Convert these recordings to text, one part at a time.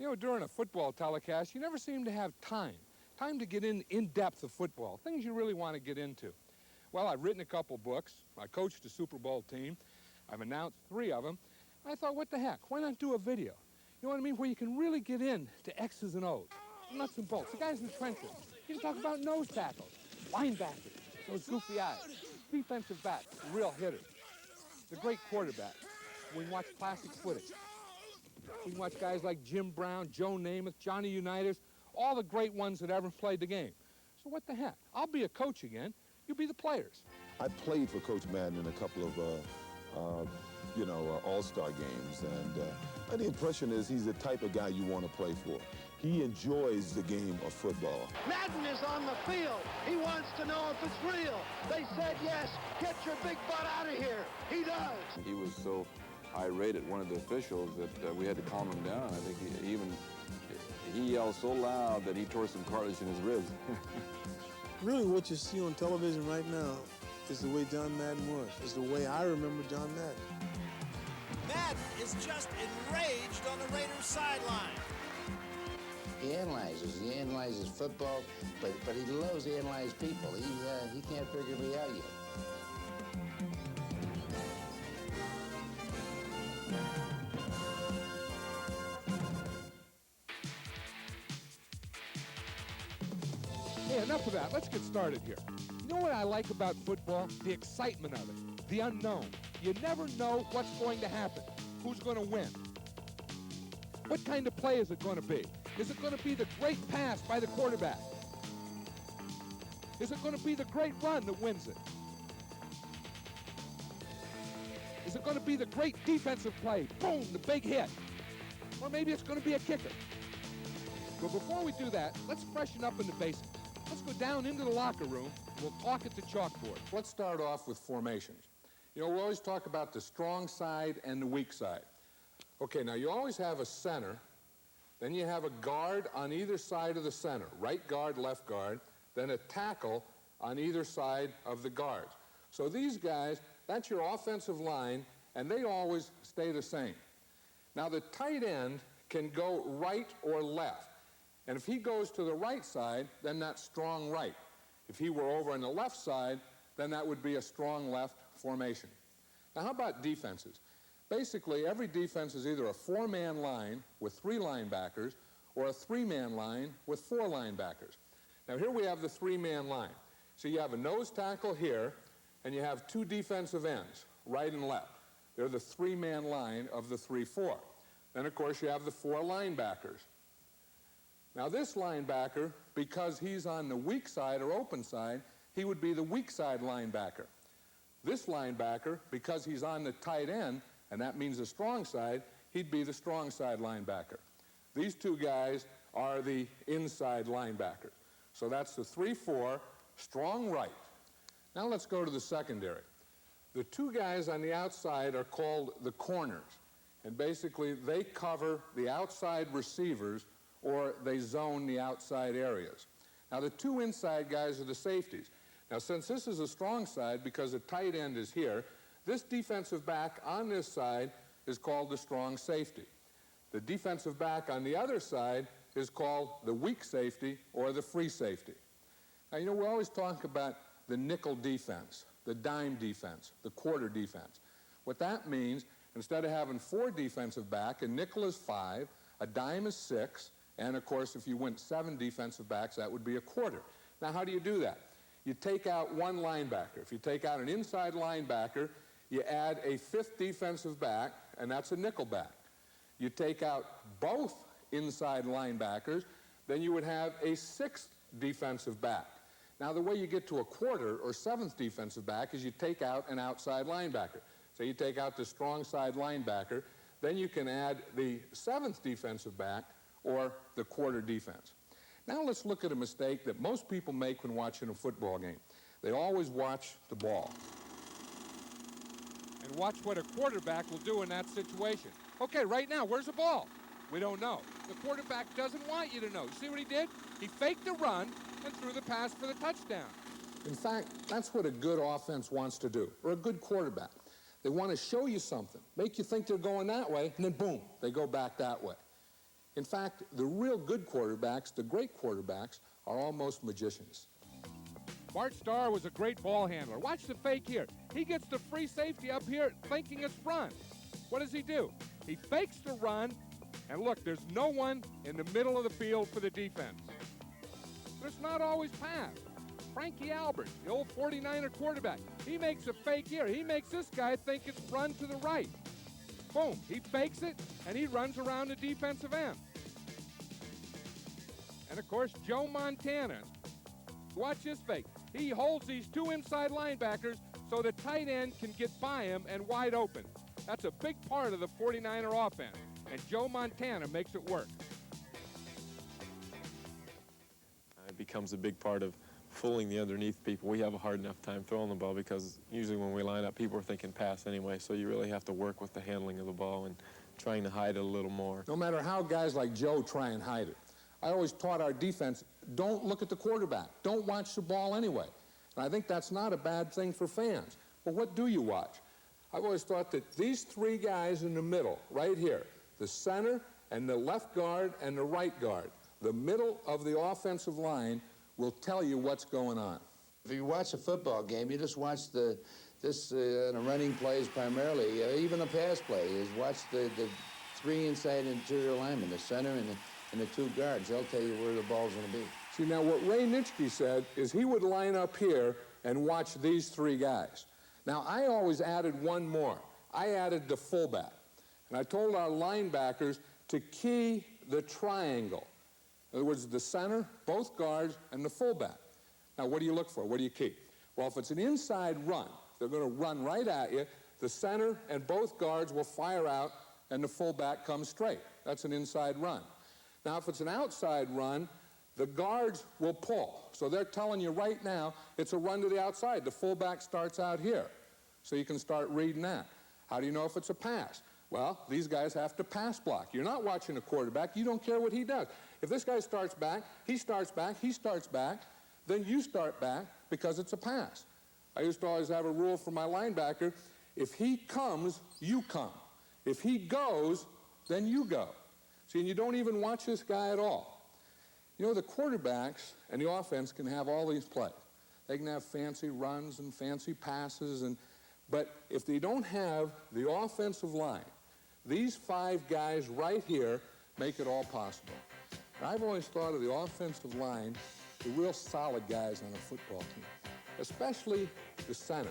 You know, during a football telecast, you never seem to have time to get in depth of football, things you really want to get into. Well, I've written a couple books. I coached a Super Bowl team. I've announced 3 of them. I thought, what the heck? Why not do a video? You know what I mean? Where you can really get into X's and O's, nuts and bolts. The guys in the trenches. You can talk about nose tackles, linebackers, those goofy eyes, defensive backs, real hitters, the great quarterbacks. We can watch classic footage. We can watch guys like Jim Brown, Joe Namath, Johnny Unitas, all the great ones that ever played the game. So what the heck? I'll be a coach again. You be the players. I played for Coach Madden in a couple of, all-star games, and the impression is he's the type of guy you want to play for. He enjoys the game of football. Madden is on the field. He wants to know if it's real. They said yes. Get your big butt out of here. He does. He was so irate at one of the officials that we had to calm him down. I think he yelled so loud that he tore some cartilage in his ribs. Really, what you see on television right now is the way John Madden was. It's the way I remember John Madden. Madden is just enraged on the Raiders sideline. He analyzes football, but he loves to analyze people. He can't figure me out yet. Hey, enough of that. Let's get started here. You know what I like about football? The excitement of it, the unknown. You never know what's going to happen, who's going to win. What kind of play is it going to be? Is it going to be the great pass by the quarterback? Is it going to be the great run that wins it? Is it going to be the great defensive play? Boom, the big hit. Or maybe it's going to be a kicker. But before we do that, let's freshen up in the basics. Let's go down into the locker room. We'll talk at the chalkboard. Let's start off with formations. You know, we always talk about the strong side and the weak side. Okay, now you always have a center. Then you have a guard on either side of the center, right guard, left guard, then a tackle on either side of the guards. So these guys, that's your offensive line, and they always stay the same. Now the tight end can go right or left. And if he goes to the right side, then that's strong right. If he were over on the left side, then that would be a strong left formation. Now how about defenses? Basically, every defense is either a 4-man line with 3 linebackers or a 3-man line with 4 linebackers. Now here we have the 3-man line. So you have a nose tackle here, and you have 2 defensive ends, right and left. They're the 3-man line of the 3-4. Then, of course, you have the 4 linebackers. Now this linebacker, because he's on the weak side or open side, he would be the weak side linebacker. This linebacker, because he's on the tight end, and that means the strong side, he'd be the strong side linebacker. These 2 guys are the inside linebackers. So that's the 3-4, strong right. Now let's go to the secondary. The 2 guys on the outside are called the corners. And basically they cover the outside receivers, or they zone the outside areas. Now the 2 inside guys are the safeties. Now since this is a strong side, because the tight end is here, this defensive back on this side is called the strong safety. The defensive back on the other side is called the weak safety or the free safety. Now, you know, we always talk about the nickel defense, the dime defense, the quarter defense. What that means, instead of having 4 defensive back, a nickel is 5, a dime is 6, and of course, if you went 7 defensive backs, that would be a quarter. Now, how do you do that? You take out 1 linebacker. If you take out an inside linebacker, you add a 5th defensive back, and that's a nickel back. You take out both inside linebackers, then you would have a 6th defensive back. Now, the way you get to a quarter or 7th defensive back is you take out an outside linebacker. So you take out the strong side linebacker, then you can add the 7th defensive back or the quarter defense. Now let's look at a mistake that most people make when watching a football game. They always watch the ball. And watch what a quarterback will do in that situation. Okay, right now, where's the ball? We don't know. The quarterback doesn't want you to know. You see what he did? He faked the run and threw the pass for the touchdown. In fact, that's what a good offense wants to do, or a good quarterback. They want to show you something, make you think they're going that way, and then boom, they go back that way. In fact, the real good quarterbacks, the great quarterbacks, are almost magicians. Bart Starr was a great ball handler. Watch the fake here. He gets the free safety up here thinking it's run. What does he do? He fakes the run, and look, there's no one in the middle of the field for the defense. There's not always pass. Frankie Albert, the old 49er quarterback, he makes a fake here. He makes this guy think it's run to the right. Boom, he fakes it, and he runs around the defensive end. And, of course, Joe Montana. Watch this fake. He holds these two inside linebackers so the tight end can get by him and wide open. That's a big part of the 49er offense, and Joe Montana makes it work. It becomes a big part of fooling the underneath people. We have a hard enough time throwing the ball because usually when we line up, people are thinking pass anyway, so you really have to work with the handling of the ball and trying to hide it a little more. No matter how guys like Joe try and hide it, I always taught our defense, don't look at the quarterback. Don't watch the ball anyway. And I think that's not a bad thing for fans. But what do you watch? I've always thought that these three guys in the middle, right here, the center and the left guard and the right guard, the middle of the offensive line will tell you what's going on. If you watch a football game, you just watch the running plays primarily, even a pass play, is watch the three inside interior linemen, the center and the two guards. They'll tell you where the ball's going to be. See, now what Ray Nitschke said is he would line up here and watch these three guys. Now, I always added one more. I added the fullback. And I told our linebackers to key the triangle. In other words, the center, both guards, and the fullback. Now, what do you look for? What do you key? Well, if it's an inside run, they're going to run right at you. The center and both guards will fire out, and the fullback comes straight. That's an inside run. Now, if it's an outside run, the guards will pull. So they're telling you right now it's a run to the outside. The fullback starts out here. So you can start reading that. How do you know if it's a pass? Well, these guys have to pass block. You're not watching a quarterback. You don't care what he does. If this guy starts back, he starts back, he starts back, then you start back because it's a pass. I used to always have a rule for my linebacker. If he comes, you come. If he goes, then you go. See, and you don't even watch this guy at all. You know, the quarterbacks and the offense can have all these plays. They can have fancy runs and fancy passes, but if they don't have the offensive line, these five guys right here make it all possible. And I've always thought of the offensive line, the real solid guys on a football team, especially the center.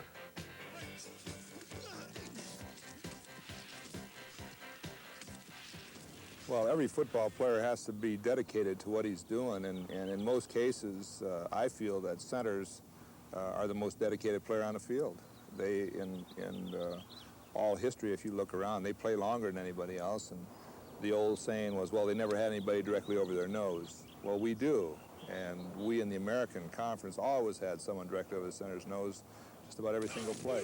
Well, every football player has to be dedicated to what he's doing, and in most cases, I feel that centers are the most dedicated player on the field. They, in all history, if you look around, they play longer than anybody else, and the old saying was, well, they never had anybody directly over their nose. Well, we do, and we in the American Conference always had someone directly over the center's nose just about every single play.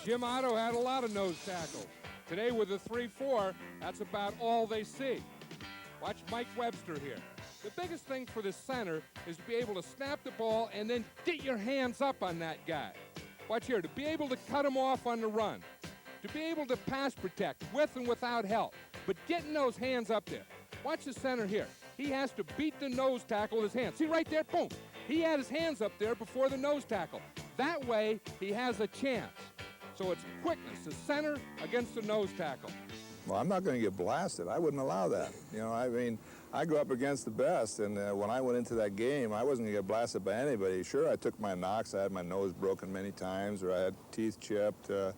Jim Otto had a lot of nose tackles. Today with the 3-4, that's about all they see. Watch Mike Webster here. The biggest thing for the center is to be able to snap the ball and then get your hands up on that guy. Watch here, to be able to cut him off on the run, to be able to pass protect with and without help, but getting those hands up there. Watch the center here. He has to beat the nose tackle with his hands. See right there, boom. He had his hands up there before the nose tackle. That way, he has a chance. So it's quickness, the center against the nose tackle. Well, I'm not going to get blasted. I wouldn't allow that. You know, I mean, I grew up against the best, and when I went into that game, I wasn't going to get blasted by anybody. Sure, I took my knocks. I had my nose broken many times, or I had teeth chipped, a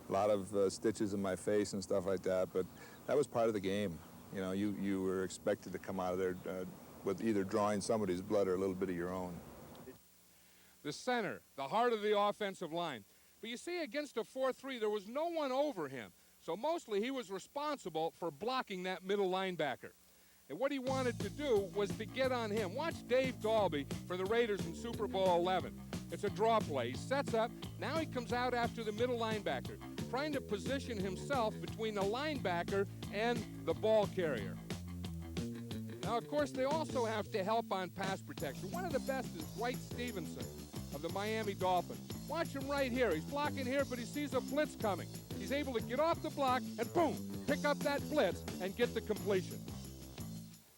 lot of stitches in my face and stuff like that, but that was part of the game. You know, you were expected to come out of there with either drawing somebody's blood or a little bit of your own. The center, the heart of the offensive line. But you see, against a 4-3, there was no one over him. So mostly he was responsible for blocking that middle linebacker. And what he wanted to do was to get on him. Watch Dave Dalby for the Raiders in Super Bowl 11. It's a draw play. He sets up. Now he comes out after the middle linebacker, trying to position himself between the linebacker and the ball carrier. Now, of course, they also have to help on pass protection. One of the best is Dwight Stevenson of the Miami Dolphins. Watch him right here. He's blocking here, but he sees a blitz coming. He's able to get off the block and, boom, pick up that blitz and get the completion.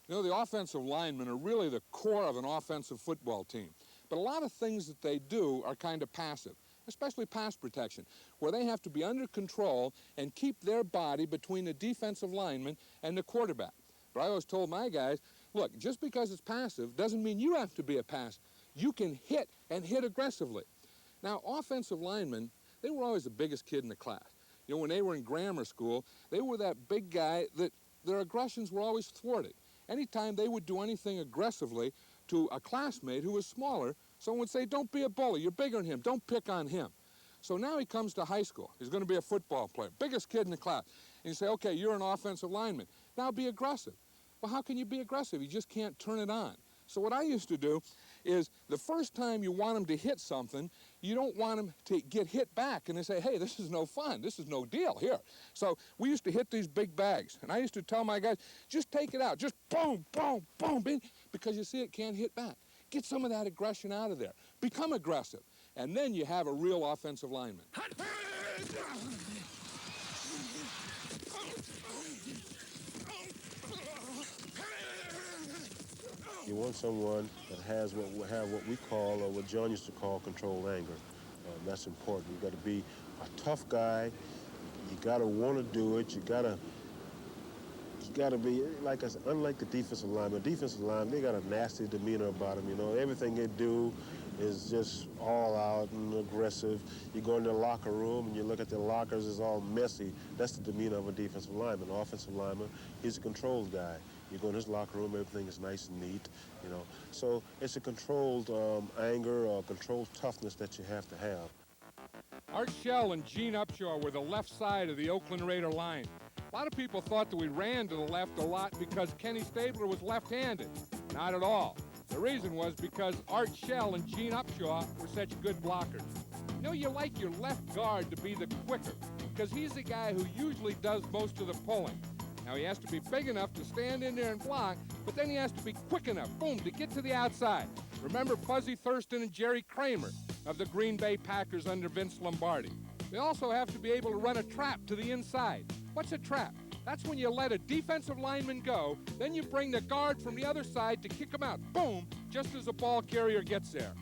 You know, the offensive linemen are really the core of an offensive football team. But a lot of things that they do are kind of passive, especially pass protection, where they have to be under control and keep their body between the defensive lineman and the quarterback. But I always told my guys, look, just because it's passive doesn't mean you have to be a pass. You can hit and hit aggressively. Now, offensive linemen, they were always the biggest kid in the class. You know, when they were in grammar school, they were that big guy that their aggressions were always thwarted. Anytime they would do anything aggressively to a classmate who was smaller, someone would say, don't be a bully, you're bigger than him, don't pick on him. So now he comes to high school. He's going to be a football player, biggest kid in the class. And you say, okay, you're an offensive lineman. Now be aggressive. Well, how can you be aggressive? You just can't turn it on. So what I used to do is the first time you want him to hit something, you don't want him to get hit back. And they say, hey, this is no fun. This is no deal here. So we used to hit these big bags. And I used to tell my guys, just take it out. Just boom, boom, boom. Because you see, it can't hit back. Get some of that aggression out of there. Become aggressive. And then you have a real offensive lineman. You want someone that has what we call, or what John used to call, controlled anger. That's important. You got to be a tough guy. You got to want to do it. You got to be, like I said, unlike the defensive lineman. Defensive lineman, they got a nasty demeanor about them. You know, everything they do is just all out and aggressive. You go in the locker room and you look at the lockers, it's all messy. That's the demeanor of a defensive lineman. An offensive lineman, he's a controlled guy. You go in his locker room, everything is nice and neat, you know. So it's a controlled anger or controlled toughness that you have to have. Art Shell and Gene Upshaw were the left side of the Oakland Raider line. A lot of people thought that we ran to the left a lot because Kenny Stabler was left-handed. Not at all. The reason was because Art Shell and Gene Upshaw were such good blockers. You know, you like your left guard to be the quicker because he's the guy who usually does most of the pulling. Now, he has to be big enough to stand in there and block, but then he has to be quick enough, boom, to get to the outside. Remember Fuzzy Thurston and Jerry Kramer of the Green Bay Packers under Vince Lombardi. They also have to be able to run a trap to the inside. What's a trap? That's when you let a defensive lineman go, then you bring the guard from the other side to kick him out, boom, just as the ball carrier gets there.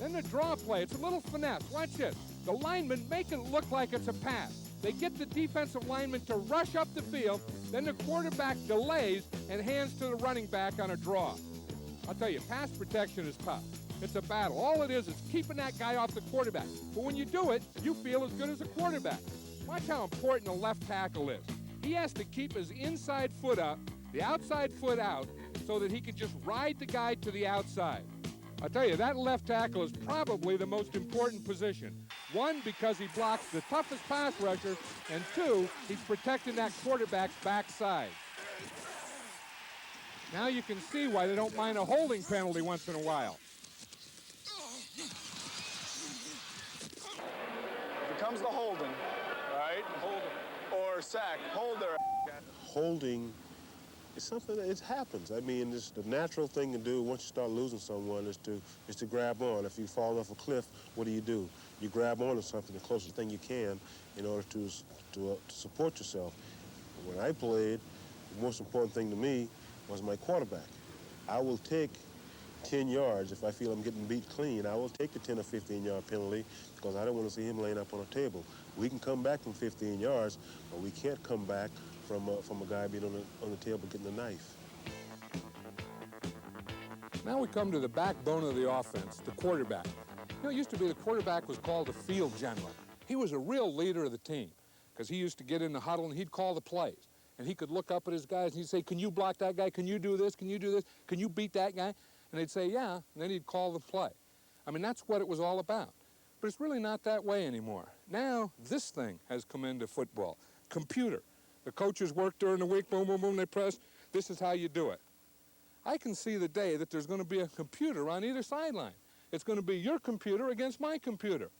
Then the draw play, it's a little finesse. Watch this. The linemen make it look like it's a pass. They get the defensive lineman to rush up the field, then the quarterback delays and hands to the running back on a draw. I'll tell you, pass protection is tough. It's a battle. All it is keeping that guy off the quarterback. But when you do it, you feel as good as a quarterback. Watch how important a left tackle is. He has to keep his inside foot up, the outside foot out, so that he can just ride the guy to the outside. I'll tell you, that left tackle is probably the most important position. One, because he blocks the toughest pass rusher, and two, he's protecting that quarterback's backside. Now you can see why they don't mind a holding penalty once in a while. Here comes the holding, all right? Or sack. Hold their Holding is something that it happens. I mean, it's the natural thing to do once you start losing someone is to grab on. If you fall off a cliff, what do? You grab on to something, the closest thing you can, in order to support yourself. When I played, the most important thing to me was my quarterback. I will take 10 yards if I feel I'm getting beat clean. I will take the 10 or 15-yard penalty because I don't want to see him laying up on a table. We can come back from 15 yards, but we can't come back from a guy being on the table getting a knife. Now we come to the backbone of the offense, the quarterback. You know, it used to be the quarterback was called the field general. He was a real leader of the team because he used to get in the huddle and he'd call the plays. And he could look up at his guys and he'd say, can you block that guy? Can you do this? Can you do this? Can you beat that guy? And they'd say, yeah, and then he'd call the play. I mean, that's what it was all about. But it's really not that way anymore. Now, this thing has come into football. Computer. The coaches work during the week, boom, boom, boom, they press. This is how you do it. I can see the day that there's going to be a computer on either sideline. It's going to be your computer against my computer.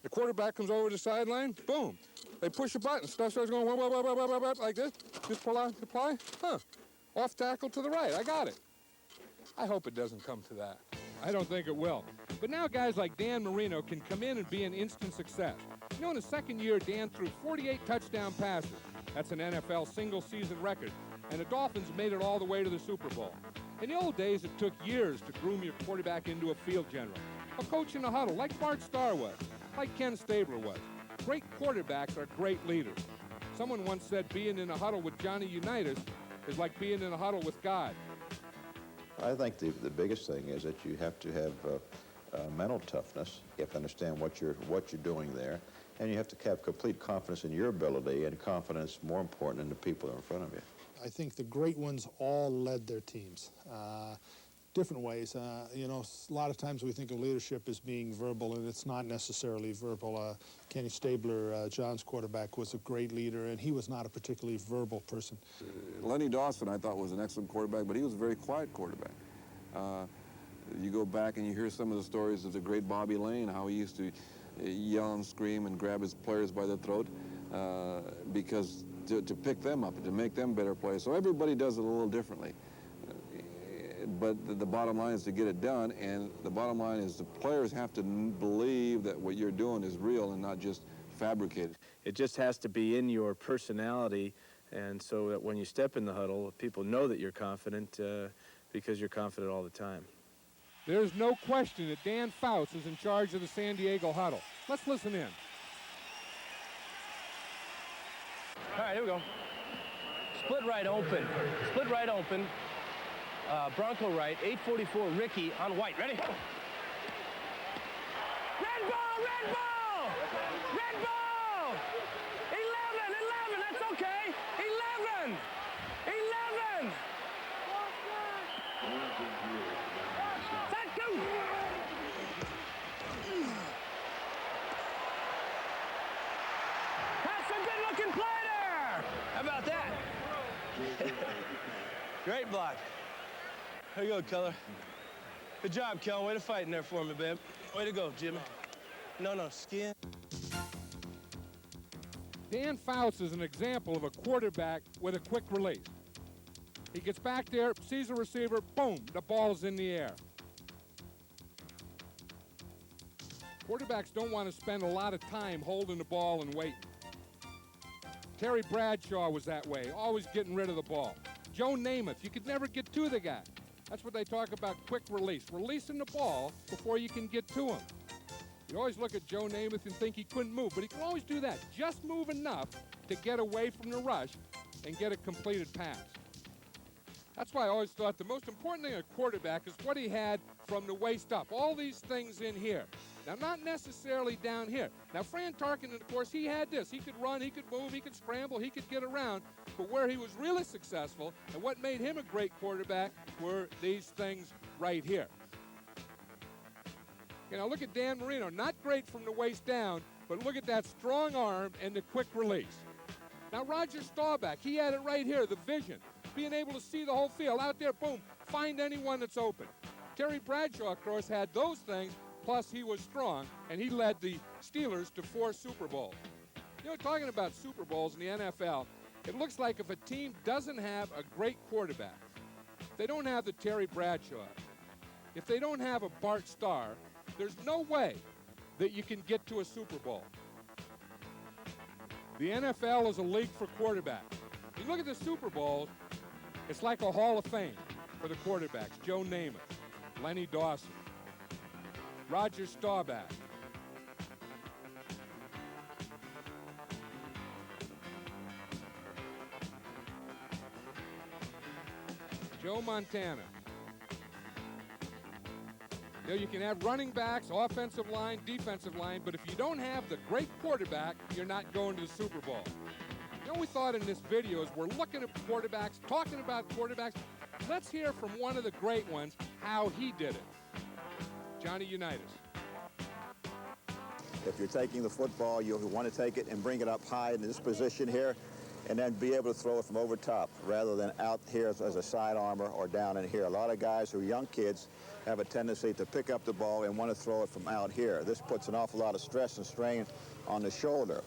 The quarterback comes over the sideline, boom. They push a button, stuff starts going like this. Just pull out, apply, off tackle to the right, I got it. I hope it doesn't come to that. I don't think it will. But now guys like Dan Marino can come in and be an instant success. You know, in his second year, Dan threw 48 touchdown passes. That's an NFL single-season record, and the Dolphins made it all the way to the Super Bowl. In the old days, it took years to groom your quarterback into a field general, a coach in the huddle like Bart Starr was, like Ken Stabler was. Great quarterbacks are great leaders. Someone once said being in a huddle with Johnny Unitas is like being in a huddle with God. I think the biggest thing is that you have to have mental toughness. You have to understand what you're doing there, and you have to have complete confidence in your ability, and confidence, more important, in the people in front of you. I think the great ones all led their teams. Different ways. You know, a lot of times we think of leadership as being verbal, and it's not necessarily verbal. Kenny Stabler, John's quarterback, was a great leader, and he was not a particularly verbal person. Lenny Dawson, I thought, was an excellent quarterback, but he was a very quiet quarterback. You go back and you hear some of the stories of the great Bobby Lane, how he used to yell and scream and grab his players by the throat because to pick them up and to make them better players. So everybody does it a little differently. But the bottom line is to get it done, and the bottom line is the players have to believe that what you're doing is real and not just fabricated. It just has to be in your personality, and so that when you step in the huddle, people know that you're confident because you're confident all the time. There's no question that Dan Fouts is in charge of the San Diego huddle. Let's listen in. All right, here we go. Split right open. Split right open. Bronco right, 844 Ricky on white. Ready? Red ball, red ball! Red ball! 11, that's okay. 11! 11! Set, go! That's a good-looking play there! How about that? Great block. There you go, Keller. Good job, Kel. Way to fight in there for me, babe. Way to go, Jimmy. No, skin. Dan Fouts is an example of a quarterback with a quick release. He gets back there, sees a receiver, boom, the ball's in the air. Quarterbacks don't want to spend a lot of time holding the ball and waiting. Terry Bradshaw was that way, always getting rid of the ball. Joe Namath, you could never get to the guy. That's what they talk about, quick release, releasing the ball before you can get to him. You always look at Joe Namath and think he couldn't move, but he can always do that. Just move enough to get away from the rush and get a completed pass. That's why I always thought the most important thing in a quarterback is what he had from the waist up. All these things in here. Now, not necessarily down here. Now, Fran Tarkenton, of course, he had this. He could run, he could move, he could scramble, he could get around. But where he was really successful and what made him a great quarterback were these things right here. You know, look at Dan Marino. Not great from the waist down, but look at that strong arm and the quick release. Now, Roger Staubach, he had it right here, the vision. Being able to see the whole field. Out there, boom, find anyone that's open. Terry Bradshaw, of course, had those things, plus he was strong, and he led the Steelers to 4 Super Bowls. You know, talking about Super Bowls in the NFL, it looks like if a team doesn't have a great quarterback, if they don't have the Terry Bradshaw, if they don't have a Bart Starr, there's no way that you can get to a Super Bowl. The NFL is a league for quarterbacks. You look at the Super Bowls, it's like a Hall of Fame for the quarterbacks. Joe Namath, Lenny Dawson, Roger Staubach. Joe Montana. You know, you can have running backs, offensive line, defensive line, but if you don't have the great quarterback, you're not going to the Super Bowl. You know, we thought in this video is we're looking at quarterbacks, talking about quarterbacks. Let's hear from one of the great ones how he did it. Johnny Unitas. If you're taking the football, you'll want to take it and bring it up high in this position here, and then be able to throw it from over top rather than out here as a side armor or down in here. A lot of guys who are young kids have a tendency to pick up the ball and want to throw it from out here. This puts an awful lot of stress and strain on the shoulder.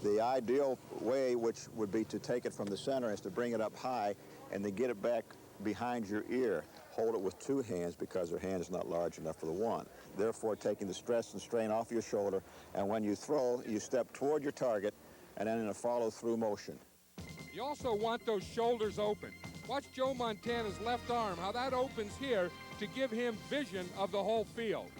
The ideal way, which would be to take it from the center, is to bring it up high and to get it back behind your ear. Hold it with 2 hands because your hand is not large enough for the one. Therefore, taking the stress and strain off your shoulder, and when you throw, you step toward your target and then in a follow-through motion. You also want those shoulders open. Watch Joe Montana's left arm, how that opens here to give him vision of the whole field.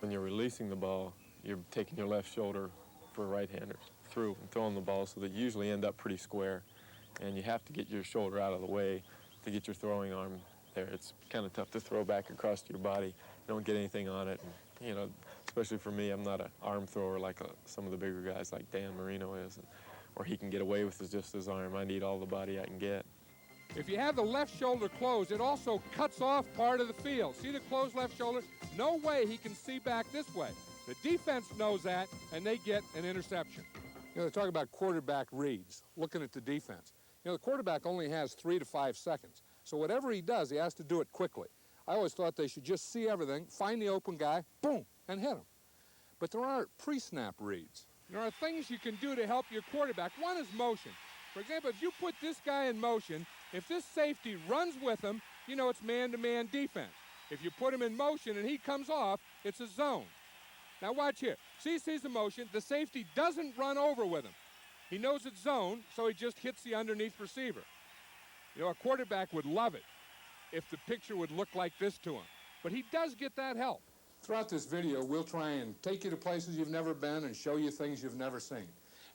When you're releasing the ball, you're taking your left shoulder for right-handers through and throwing the ball, so that you usually end up pretty square. And you have to get your shoulder out of the way to get your throwing arm there. It's kind of tough to throw back across your body. You don't get anything on it. And, you know, especially for me, I'm not an arm thrower like some of the bigger guys like Dan Marino is, or he can get away with just his arm. I need all the body I can get. If you have the left shoulder closed, it also cuts off part of the field. See the closed left shoulder? No way he can see back this way. The defense knows that, and they get an interception. You know, they talk about quarterback reads, looking at the defense. You know, the quarterback only has 3 to 5 seconds. So whatever he does, he has to do it quickly. I always thought they should just see everything, find the open guy, boom, and hit him. But there are pre-snap reads. There are things you can do to help your quarterback. One is motion. For example, if you put this guy in motion, if this safety runs with him, you know it's man-to-man defense. If you put him in motion and he comes off, it's a zone. Now watch here. See, he sees the motion. The safety doesn't run over with him. He knows it's zone, so he just hits the underneath receiver. You know, a quarterback would love it if the picture would look like this to him. But he does get that help. Throughout this video, we'll try and take you to places you've never been and show you things you've never seen.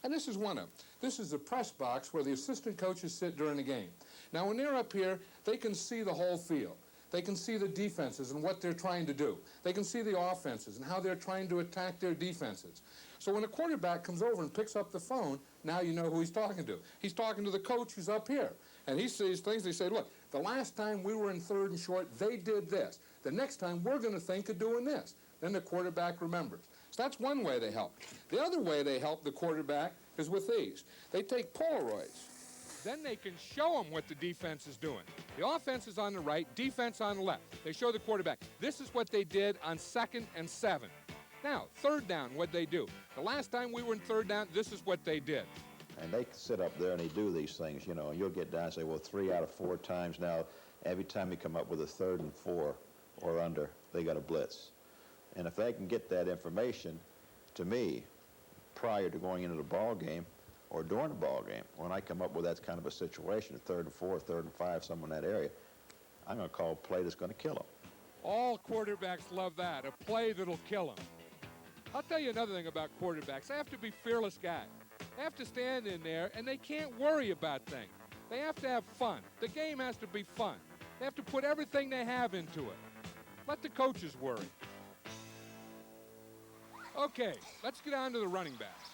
And this is one of them. This is the press box where the assistant coaches sit during the game. Now, when they're up here, they can see the whole field. They can see the defenses and what they're trying to do. They can see the offenses and how they're trying to attack their defenses. So when a quarterback comes over and picks up the phone, now you know who he's talking to. He's talking to the coach who's up here. And he sees things, they say, look, the last time we were in 3rd and short, they did this. The next time, we're going to think of doing this. Then the quarterback remembers. So that's one way they help. The other way they help the quarterback is with these. They take Polaroids. Then they can show them what the defense is doing. The offense is on the right, defense on the left. They show the quarterback. This is what they did on 2nd and 7. Now, 3rd down, what'd they do? The last time we were in 3rd down, this is what they did. And they sit up there and they do these things, you know, and you'll get down and say, well, 3 out of 4 times now, every time you come up with a 3rd and 4 or under, they got a blitz. And if they can get that information to me prior to going into the ball game or during the ball game, when I come up with that kind of a situation, a 3rd and 4, 3rd and 5, somewhere in that area, I'm going to call a play that's going to kill them. All quarterbacks love that, a play that'll kill them. I'll tell you another thing about quarterbacks. They have to be fearless guys. They have to stand in there, and they can't worry about things. They have to have fun. The game has to be fun. They have to put everything they have into it. Let the coaches worry. Okay, let's get on to the running backs.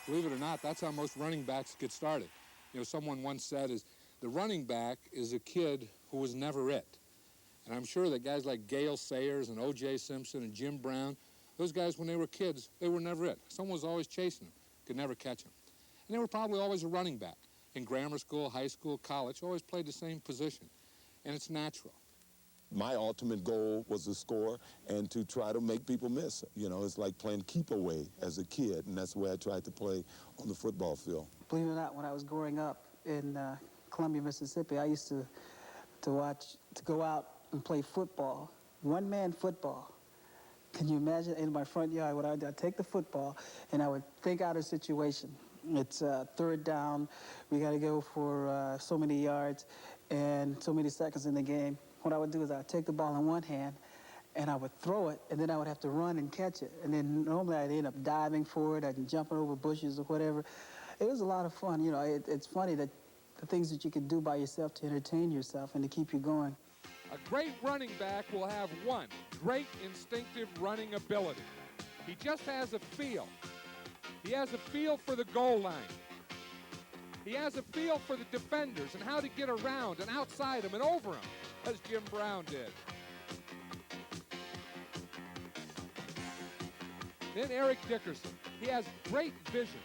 Believe it or not, that's how most running backs get started. You know, someone once said the running back is a kid who was never it. And I'm sure that guys like Gale Sayers and O.J. Simpson and Jim Brown, those guys, when they were kids, they were never it. Someone was always chasing them, could never catch them. And they were probably always a running back. In grammar school, high school, college, always played the same position. And it's natural. My ultimate goal was to score and to try to make people miss. You know, it's like playing keep away as a kid, and that's the way I tried to play on the football field. Believe it or not, when I was growing up in Columbia, Mississippi, I used to go out and play football, one-man football. Can you imagine in my front yard, I'd take the football and I would think out a situation. It's 3rd down, we got to go for so many yards and so many seconds in the game. What I would do is I'd take the ball in one hand and I would throw it, and then I would have to run and catch it. And then normally I'd end up diving for it, I'd jumping over bushes or whatever. It was a lot of fun. You know, it's funny that the things that you can do by yourself to entertain yourself and to keep you going. A great running back will have one great instinctive running ability. He just has a feel. He has a feel for the goal line. He has a feel for the defenders and how to get around and outside them and over them, as Jim Brown did. Then Eric Dickerson. He has great vision.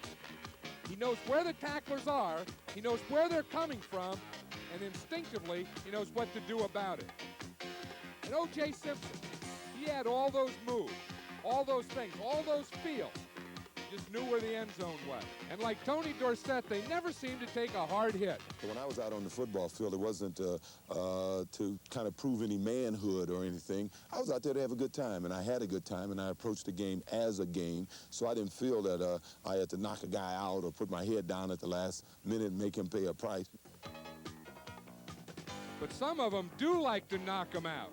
He knows where the tacklers are, he knows where they're coming from, and instinctively, he knows what to do about it. And O.J. Simpson, he had all those moves, all those things, all those feels. just knew where the end zone was. And like Tony Dorsett, they never seemed to take a hard hit. When I was out on the football field, it wasn't to kind of prove any manhood or anything. I was out there to have a good time, and I had a good time, and I approached the game as a game, so I didn't feel that I had to knock a guy out or put my head down at the last minute and make him pay a price. But some of them do like to knock them out.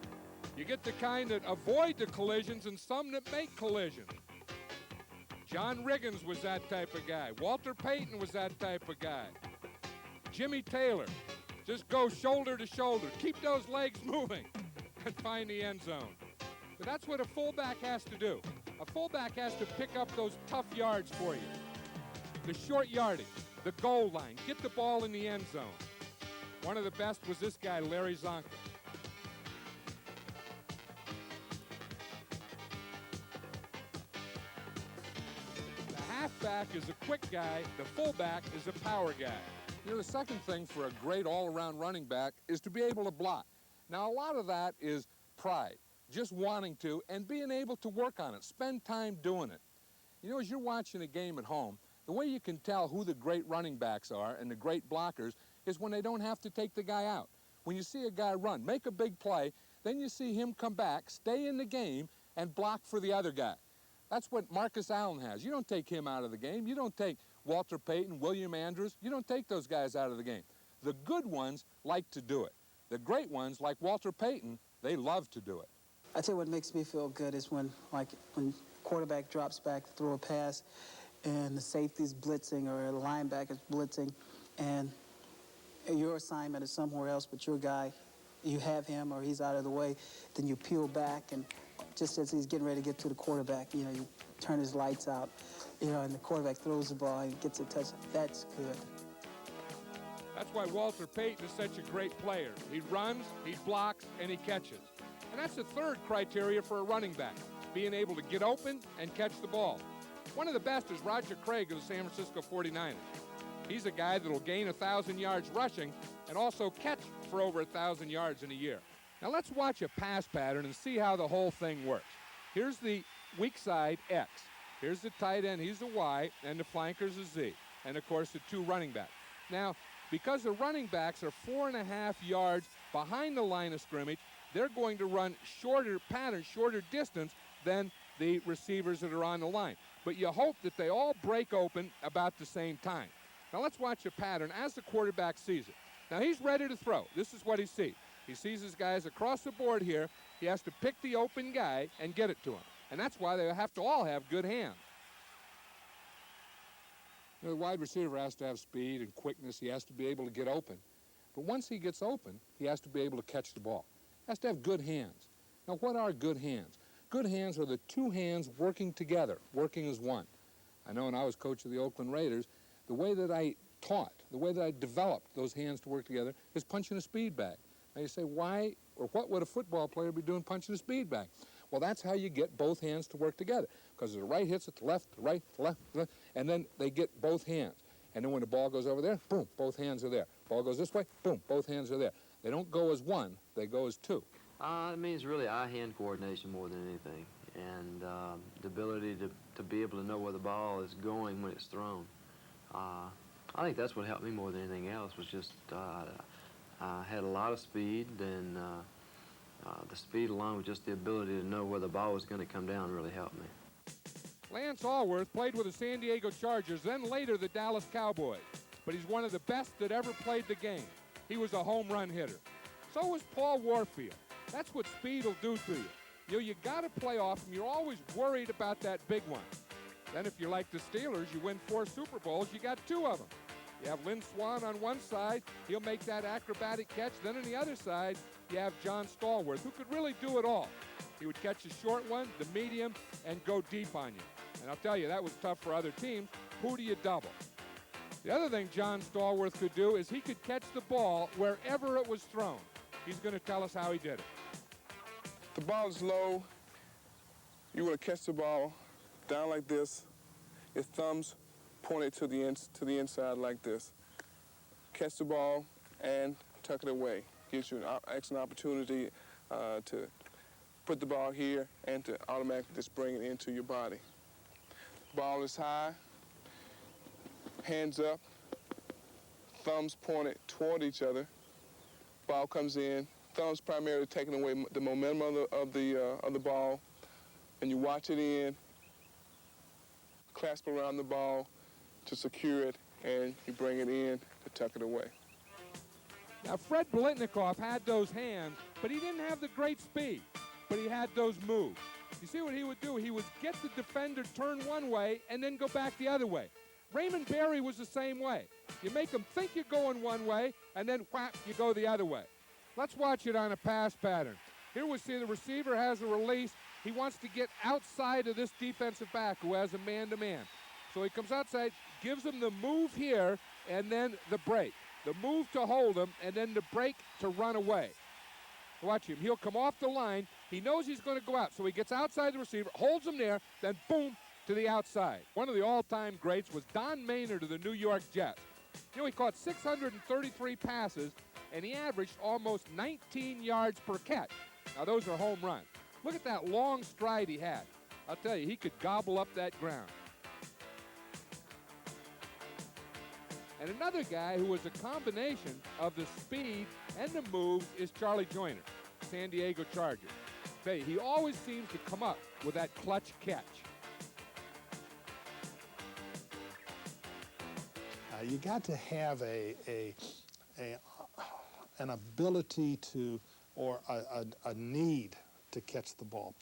You get the kind that avoid the collisions and some that make collisions. John Riggins was that type of guy. Walter Payton was that type of guy. Jimmy Taylor, just go shoulder to shoulder. Keep those legs moving and find the end zone. But that's what a fullback has to do. A fullback has to pick up those tough yards for you. The short yardage, the goal line, get the ball in the end zone. One of the best was this guy, Larry Zonka. The halfback is a quick guy. The fullback is a power guy. You know, the second thing for a great all-around running back is to be able to block. Now, a lot of that is pride, just wanting to and being able to work on it, spend time doing it. You know, as you're watching a game at home, the way you can tell who the great running backs are and the great blockers is when they don't have to take the guy out. When you see a guy run, make a big play, then you see him come back, stay in the game, and block for the other guy. That's what Marcus Allen has. You don't take him out of the game. You don't take Walter Payton, William Andrews. You don't take those guys out of the game. The good ones like to do it. The great ones, like Walter Payton, they love to do it. I tell you what makes me feel good is when quarterback drops back to throw a pass and the safety's blitzing or a linebacker's blitzing and your assignment is somewhere else, but your guy, you have him or he's out of the way, then you peel back and just as he's getting ready to get to the quarterback, you know, you turn his lights out, you know, and the quarterback throws the ball and gets a touch. That's good. That's why Walter Payton is such a great player. He runs, he blocks, and he catches. And that's the third criteria for a running back, being able to get open and catch the ball. One of the best is Roger Craig of the San Francisco 49ers. He's a guy that'll gain 1,000 yards rushing and also catch for over 1,000 yards in a year. Now let's watch a pass pattern and see how the whole thing works. Here's the weak side X. Here's the tight end, he's a Y, and the flanker's a Z. And of course the two running backs. Now, because the running backs are 4.5 yards behind the line of scrimmage, they're going to run shorter pattern, shorter distance than the receivers that are on the line. But you hope that they all break open about the same time. Now let's watch a pattern as the quarterback sees it. Now he's ready to throw. This is what he sees. He sees his guys across the board here. He has to pick the open guy and get it to him. And that's why they have to all have good hands. You know, the wide receiver has to have speed and quickness. He has to be able to get open. But once he gets open, he has to be able to catch the ball. He has to have good hands. Now, what are good hands? Good hands are the two hands working together, working as one. I know when I was coach of the Oakland Raiders, the way that I taught, the way that I developed those hands to work together is punching a speed bag. Now you say, why or what would a football player be doing punching a speed bag? Well, that's how you get both hands to work together, because the right hits at the left, the right, the left, the left, and then they get both hands. And then when the ball goes over there, boom, both hands are there. Ball goes this way, boom, both hands are there. They don't go as one, they go as two. It means really eye-hand coordination more than anything, and the ability to be able to know where the ball is going when it's thrown. I think that's what helped me more than anything else, was just I had a lot of speed, and the speed along with just the ability to know where the ball was going to come down really helped me. Lance Allworth played with the San Diego Chargers, then later the Dallas Cowboys. But he's one of the best that ever played the game. He was a home run hitter. So was Paul Warfield. That's what speed will do to you. You know, you got to play off him. You're always worried about that big one. Then if you're like the Steelers, you win 4 Super Bowls, you got 2 of them. You have Lynn Swann on one side. He'll make that acrobatic catch. Then on the other side, you have John Stallworth, who could really do it all. He would catch the short one, the medium, and go deep on you. And I'll tell you, that was tough for other teams. Who do you double? The other thing John Stallworth could do is he could catch the ball wherever it was thrown. He's going to tell us how he did it. The ball is low. You want to catch the ball down like this. Your thumbs pointed to the inside like this. Catch the ball and tuck it away. Gives you an excellent opportunity to put the ball here and to automatically just bring it into your body. Ball is high, hands up, thumbs pointed toward each other. Ball comes in, thumbs primarily taking away the momentum of the ball, and you watch it in, clasp around the ball to secure it, and you bring it in to tuck it away. Now, Fred Biletnikoff had those hands, but he didn't have the great speed, but he had those moves. You see what he would do? He would get the defender turn one way and then go back the other way. Raymond Berry was the same way. You make him think you're going one way, and then whap, you go the other way. Let's watch it on a pass pattern. Here we see the receiver has a release. He wants to get outside of this defensive back who has a man-to-man. So he comes outside, gives him the move here, and then the break. The move to hold him, and then the break to run away. Watch him. He'll come off the line. He knows he's going to go out, so he gets outside the receiver, holds him there, then boom, to the outside. One of the all-time greats was Don Maynard of the New York Jets. You know, he caught 633 passes, and he averaged almost 19 yards per catch. Now, those are home runs. Look at that long stride he had. I'll tell you, he could gobble up that ground. And another guy who was a combination of the speed and the moves is Charlie Joyner, San Diego Chargers. Hey, he always seems to come up with that clutch catch. You got to have an ability to, or a need to catch the ball.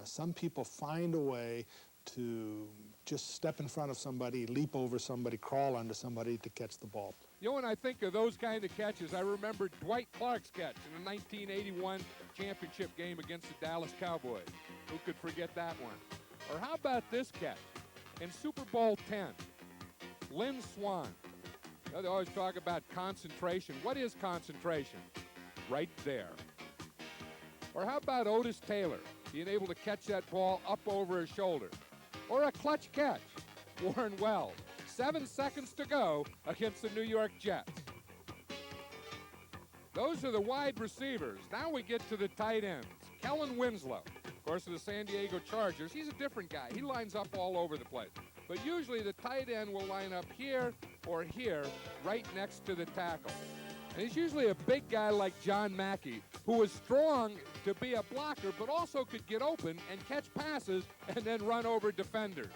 Some people find a way to just step in front of somebody, leap over somebody, crawl under somebody to catch the ball. You know, when I think of those kind of catches, I remember Dwight Clark's catch in the 1981 championship game against the Dallas Cowboys. Who could forget that one? Or how about this catch in Super Bowl 10? Lynn Swann. You know, they always talk about concentration. What is concentration? Right there. Or how about Otis Taylor being able to catch that ball up over his shoulder? Or a clutch catch, Warren Wells. 7 seconds to go against the New York Jets. Those are the wide receivers. Now we get to the tight ends. Kellen Winslow, of course, of the San Diego Chargers. He's a different guy. He lines up all over the place. But usually the tight end will line up here or here, right next to the tackle. And he's usually a big guy like John Mackey, who was strong to be a blocker, but also could get open and catch passes and then run over defenders.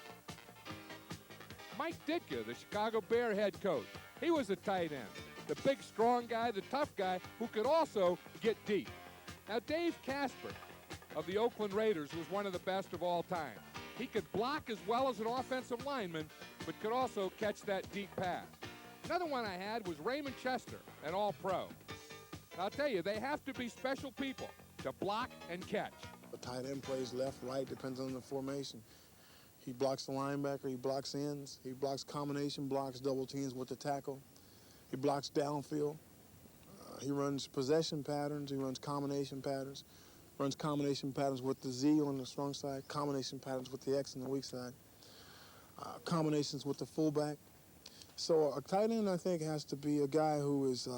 Mike Ditka, the Chicago Bear head coach, he was a tight end. The big, strong guy, the tough guy, who could also get deep. Now, Dave Casper of the Oakland Raiders was one of the best of all time. He could block as well as an offensive lineman, but could also catch that deep pass. Another one I had was Raymond Chester, an All-Pro. I'll tell you, they have to be special people to block and catch. The tight end plays left, right, depends on the formation. He blocks the linebacker, he blocks ends, he blocks combination blocks, double teams with the tackle. He blocks downfield. He runs possession patterns, he runs combination patterns. Runs combination patterns with the Z on the strong side, combination patterns with the X on the weak side, combinations with the fullback. So a tight end, I think, has to be a guy who is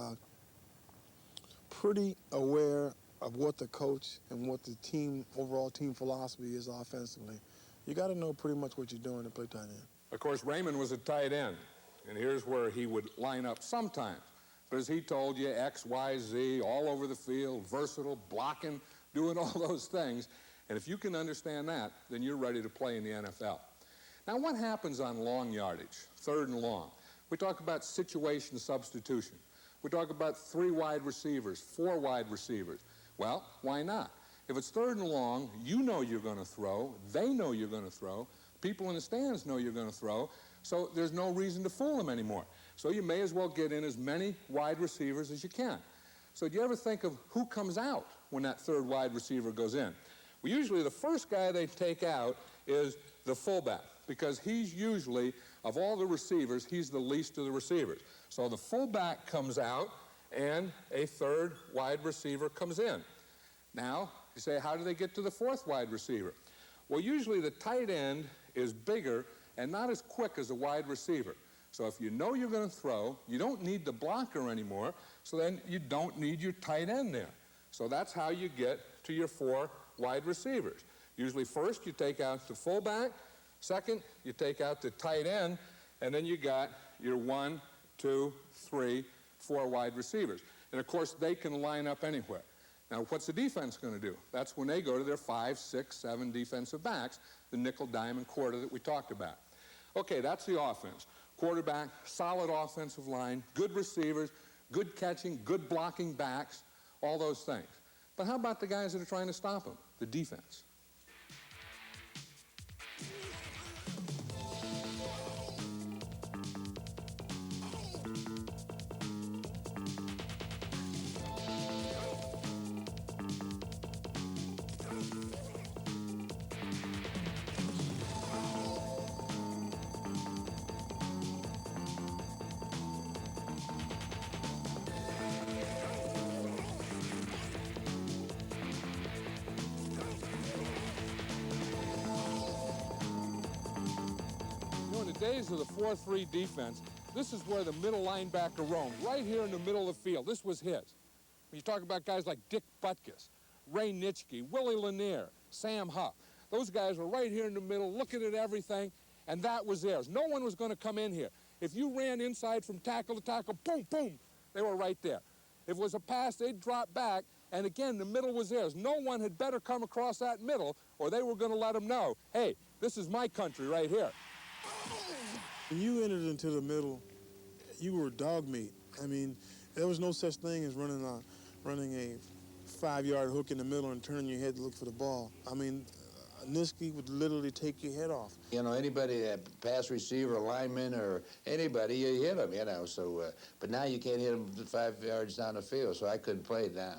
pretty aware of what the coach and what the team, overall team philosophy is offensively. You got to know pretty much what you're doing to play tight end. Of course, Raymond was a tight end, and here's where he would line up sometimes. But as he told you, X, Y, Z, all over the field, versatile, blocking, doing all those things. And if you can understand that, then you're ready to play in the NFL. Now, what happens on long yardage, third and long? We talk about situation substitution. We talk about 3 wide receivers, 4 wide receivers. Well, why not? If it's third and long, you know you're going to throw. They know you're going to throw. People in the stands know you're going to throw. So there's no reason to fool them anymore. So you may as well get in as many wide receivers as you can. So do you ever think of who comes out when that third wide receiver goes in? Well, usually the first guy they take out is the fullback, because he's usually, of all the receivers, he's the least of the receivers. So the fullback comes out, and a third wide receiver comes in. Now, you say, how do they get to the fourth wide receiver? Well, usually the tight end is bigger and not as quick as a wide receiver. So if you know you're going to throw, you don't need the blocker anymore, so then you don't need your tight end there. So that's how you get to your 4 wide receivers. Usually first you take out the fullback, Second, you take out the tight end, and then you got your 1, 2, 3, 4 wide receivers. And of course, they can line up anywhere. Now, what's the defense going to do? That's when they go to their 5, 6, 7 defensive backs, the nickel, dime, and quarter that we talked about. Okay, that's the offense. Quarterback, solid offensive line, good receivers, good catching, good blocking backs, all those things. But how about the guys that are trying to stop them? The defense. Days of the 4-3 defense, this is where the middle linebacker roamed, right here in the middle of the field. This was his. When you talk about guys like Dick Butkus, Ray Nitschke, Willie Lanier, Sam Huff, those guys were right here in the middle looking at everything, and that was theirs. No one was going to come in here. If you ran inside from tackle to tackle, boom, boom, they were right there. If it was a pass, they'd drop back, and again, the middle was theirs. No one had better come across that middle, or they were going to let them know, hey, this is my country right here. When you entered into the middle, you were dog meat. I mean, there was no such thing as running a 5-yard hook in the middle and turning your head to look for the ball. I mean, Nitschke would literally take your head off. You know, anybody, a pass receiver, a lineman, or anybody, you hit them, you know. So, but now you can't hit them 5 yards down the field, so I couldn't play it now.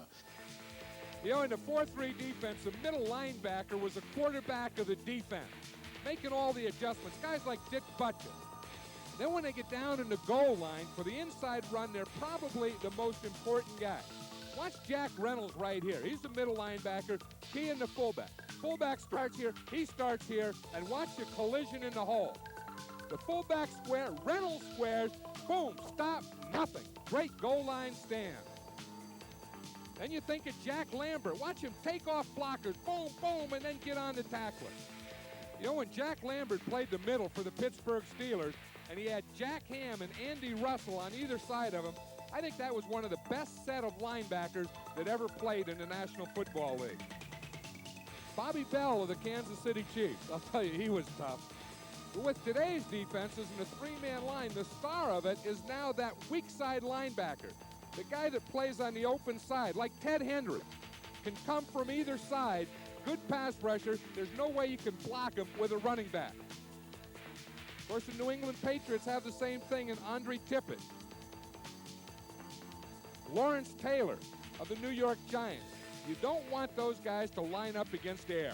You know, in the 4-3 defense, the middle linebacker was the quarterback of the defense, making all the adjustments. Guys like Dick Butkus. Then when they get down in the goal line for the inside run, they're probably the most important guy. Watch Jack Reynolds right here. He's the middle linebacker, he and the fullback. Fullback starts here, he starts here, and watch the collision in the hole. The fullback square, Reynolds squares, boom, stop, nothing. Great goal line stand. Then you think of Jack Lambert. Watch him take off blockers, boom, boom, and then get on the tackler. You know, when Jack Lambert played the middle for the Pittsburgh Steelers, and he had Jack Ham and Andy Russell on either side of him, I think that was one of the best set of linebackers that ever played in the National Football League. Bobby Bell of the Kansas City Chiefs, I'll tell you, he was tough. But with today's defenses in the 3-man line, the star of it is now that weak side linebacker, the guy that plays on the open side, like Ted Hendricks, can come from either side, good pass rusher, there's no way you can block him with a running back. Of course, the New England Patriots have the same thing in Andre Tippett. Lawrence Taylor of the New York Giants. You don't want those guys to line up against air.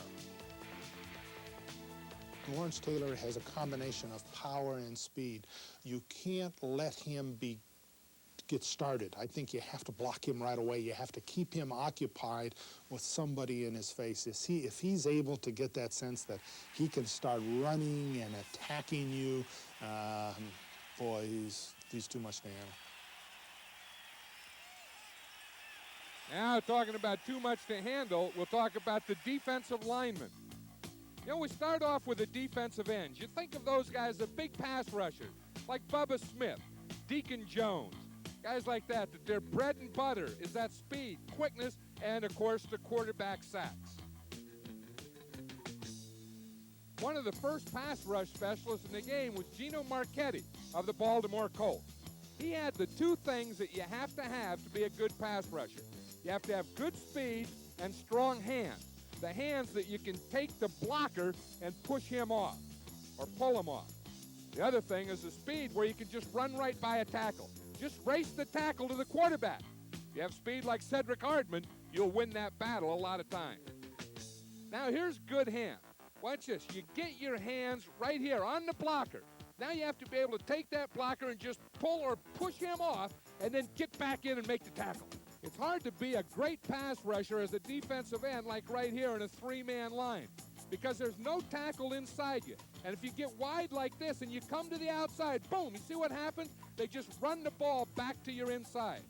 Lawrence Taylor has a combination of power and speed. You can't let him get started. I think you have to block him right away. You have to keep him occupied with somebody in his face. If he's able to get that sense that he can start running and attacking you, boy, he's too much to handle. Now, talking about too much to handle, we'll talk about the defensive linemen. You know, we start off with the defensive ends. You think of those guys, the big pass rushers, like Bubba Smith, Deacon Jones, guys like that their bread and butter is that speed, quickness, and, of course, the quarterback sacks. One of the first pass rush specialists in the game was Gino Marchetti of the Baltimore Colts. He had the two things that you have to be a good pass rusher. You have to have good speed and strong hands. The hands that you can take the blocker and push him off or pull him off. The other thing is the speed where you can just run right by a tackle. Just race the tackle to the quarterback. If you have speed like Cedric Hardman, you'll win that battle a lot of times. Now here's good hands. Watch this. You get your hands right here on the blocker. Now you have to be able to take that blocker and just pull or push him off and then get back in and make the tackle. It's hard to be a great pass rusher as a defensive end like right here in a 3-man line because there's no tackle inside you. And if you get wide like this and you come to the outside, boom, you see what happens? They just run the ball back to your inside.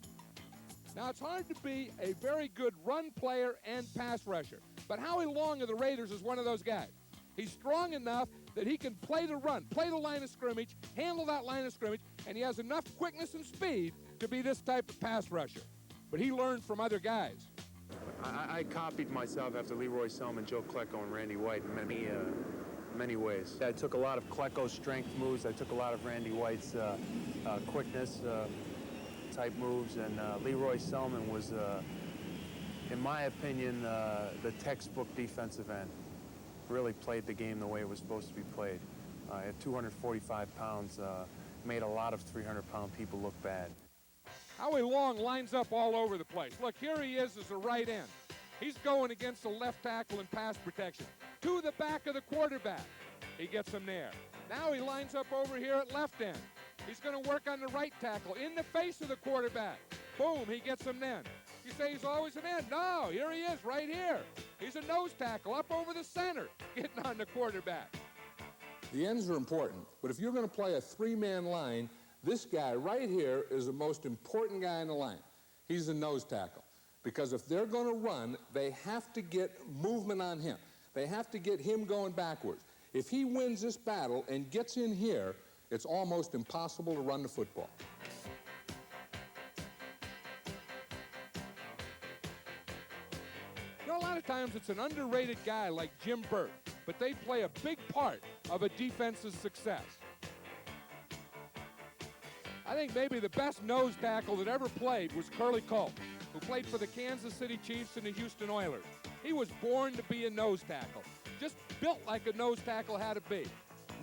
Now, it's hard to be a very good run player and pass rusher. But Howie Long of the Raiders is one of those guys. He's strong enough that he can play the run, play the line of scrimmage, handle that line of scrimmage, and he has enough quickness and speed to be this type of pass rusher. But he learned from other guys. I copied myself after Leroy Selman, Joe Klecko, and Randy White in many ways. I took a lot of Klecko's strength moves. I took a lot of Randy White's quickness type moves, and Leroy Selman was, in my opinion, the textbook defensive end. Really played the game the way it was supposed to be played. At 245 pounds, made a lot of 300-pound people look bad. Howie Long lines up all over the place. Look, here he is as a right end. He's going against the left tackle in pass protection. To the back of the quarterback. He gets him there. Now he lines up over here at left end. He's going to work on the right tackle in the face of the quarterback. Boom, he gets him then. You say he's always an end. No, here he is right here. He's a nose tackle up over the center, getting on the quarterback. The ends are important, but if you're going to play a three-man line, this guy right here is the most important guy in the line. He's the nose tackle. Because if they're going to run, they have to get movement on him. They have to get him going backwards. If he wins this battle and gets in here, it's almost impossible to run the football. You know, a lot of times it's an underrated guy like Jim Burt, but they play a big part of a defense's success. I think maybe the best nose tackle that ever played was Curly Culp, who played for the Kansas City Chiefs and the Houston Oilers. He was born to be a nose tackle, just built like a nose tackle had to be.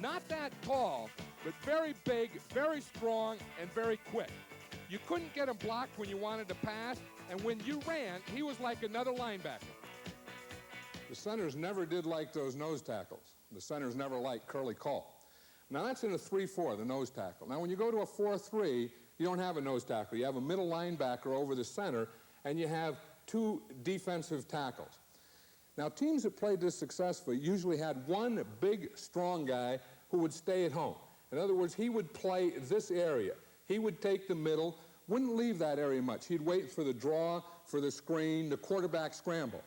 Not that tall, but very big, very strong, and very quick. You couldn't get him blocked when you wanted to pass, and when you ran, he was like another linebacker. The centers never did like those nose tackles. The centers never liked Curly Culp. Now that's in a 3-4, the nose tackle. Now when you go to a 4-3, you don't have a nose tackle. You have a middle linebacker over the center, and you have two defensive tackles. Now teams that played this successfully usually had one big, strong guy who would stay at home. In other words, he would play this area. He would take the middle, wouldn't leave that area much. He'd wait for the draw, for the screen, the quarterback scramble.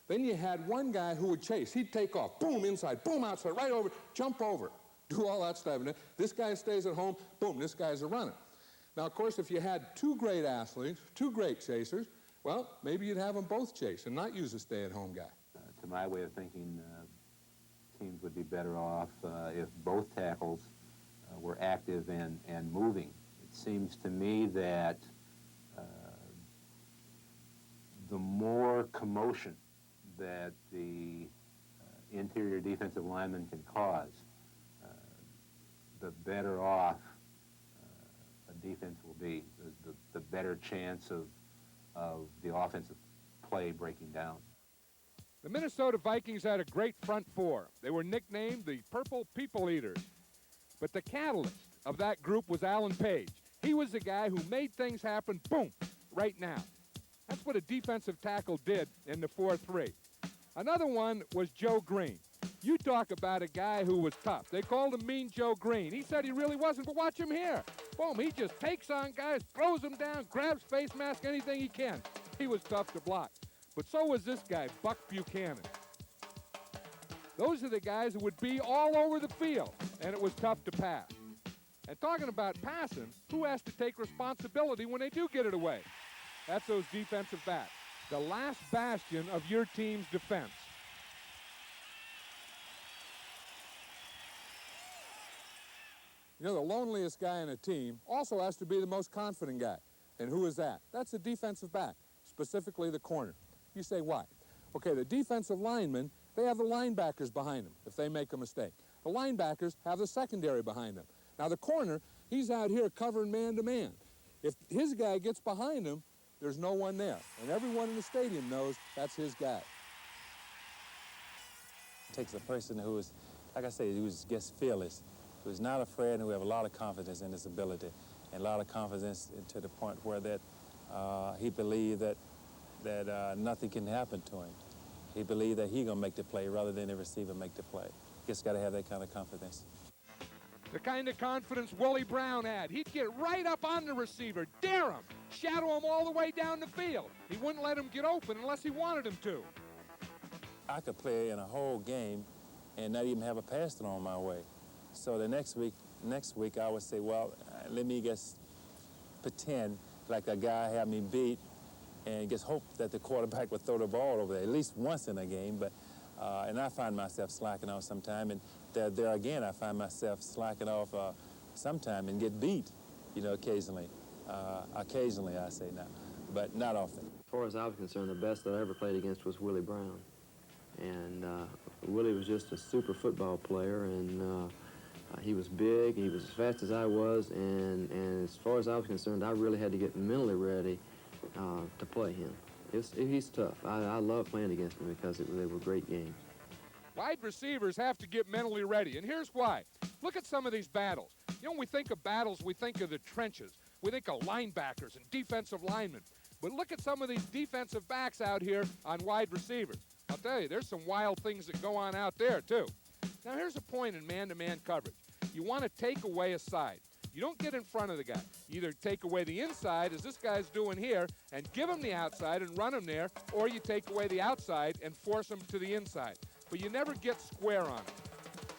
Then you had one guy who would chase. He'd take off, boom, inside, boom, outside, right over, jump over. Do all that stuff. And this guy stays at home, boom, this guy's a runner. Now, of course, if you had two great athletes, two great chasers, well, maybe you'd have them both chase and not use a stay-at-home guy. To my way of thinking, teams would be better off if both tackles were active and moving. It seems to me that the more commotion that the interior defensive lineman can cause, the better off a defense will be, the better chance of the offensive play breaking down. The Minnesota Vikings had a great front four. They were nicknamed the Purple People Eaters. But the catalyst of that group was Alan Page. He was the guy who made things happen, boom, right now. That's what a defensive tackle did in the 4-3. Another one was Joe Green. You talk about a guy who was tough. They called him Mean Joe Green. He said he really wasn't, but watch him here. Boom, he just takes on guys, throws them down, grabs face mask, anything he can. He was tough to block. But so was this guy, Buck Buchanan. Those are the guys who would be all over the field, and it was tough to pass. And talking about passing, who has to take responsibility when they do get it away? That's those defensive backs, the last bastion of your team's defense. You know, the loneliest guy in a team also has to be the most confident guy. And who is that? That's the defensive back, specifically the corner. You say, why? Okay, the defensive linemen, they have the linebackers behind them if they make a mistake. The linebackers have the secondary behind them. Now, the corner, he's out here covering man-to-man. If his guy gets behind him, there's no one there. And everyone in the stadium knows that's his guy. It takes a person who is, like I say, who's just fearless, who's not afraid, and who have a lot of confidence in his ability, and a lot of confidence to the point where that he believed that nothing can happen to him. He believed that he's going to make the play rather than the receiver make the play. Just got to have that kind of confidence. The kind of confidence Willie Brown had. He'd get right up on the receiver, dare him, shadow him all the way down the field. He wouldn't let him get open unless he wanted him to. I could play in a whole game and not even have a pass thrown my way. So the next week I would say, well, let me just pretend like a guy had me beat and just hope that the quarterback would throw the ball over there at least once in a game. But and I find myself slacking off sometime, and there again I find myself slacking off sometime and get beat, you know, occasionally. Occasionally, I say now, but not often. As far as I was concerned, the best that I ever played against was Willie Brown. And Willie was just a super football player, and he was big, he was as fast as I was, and as far as I was concerned, I really had to get mentally ready to play him. He's tough. I love playing against him because they were great games. Wide receivers have to get mentally ready, and here's why. Look at some of these battles. You know, when we think of battles, we think of the trenches. We think of linebackers and defensive linemen. But look at some of these defensive backs out here on wide receivers. I'll tell you, there's some wild things that go on out there, too. Now, here's a point in man-to-man coverage. You want to take away a side. You don't get in front of the guy. You either take away the inside, as this guy's doing here, and give him the outside and run him there, or you take away the outside and force him to the inside. But you never get square on him.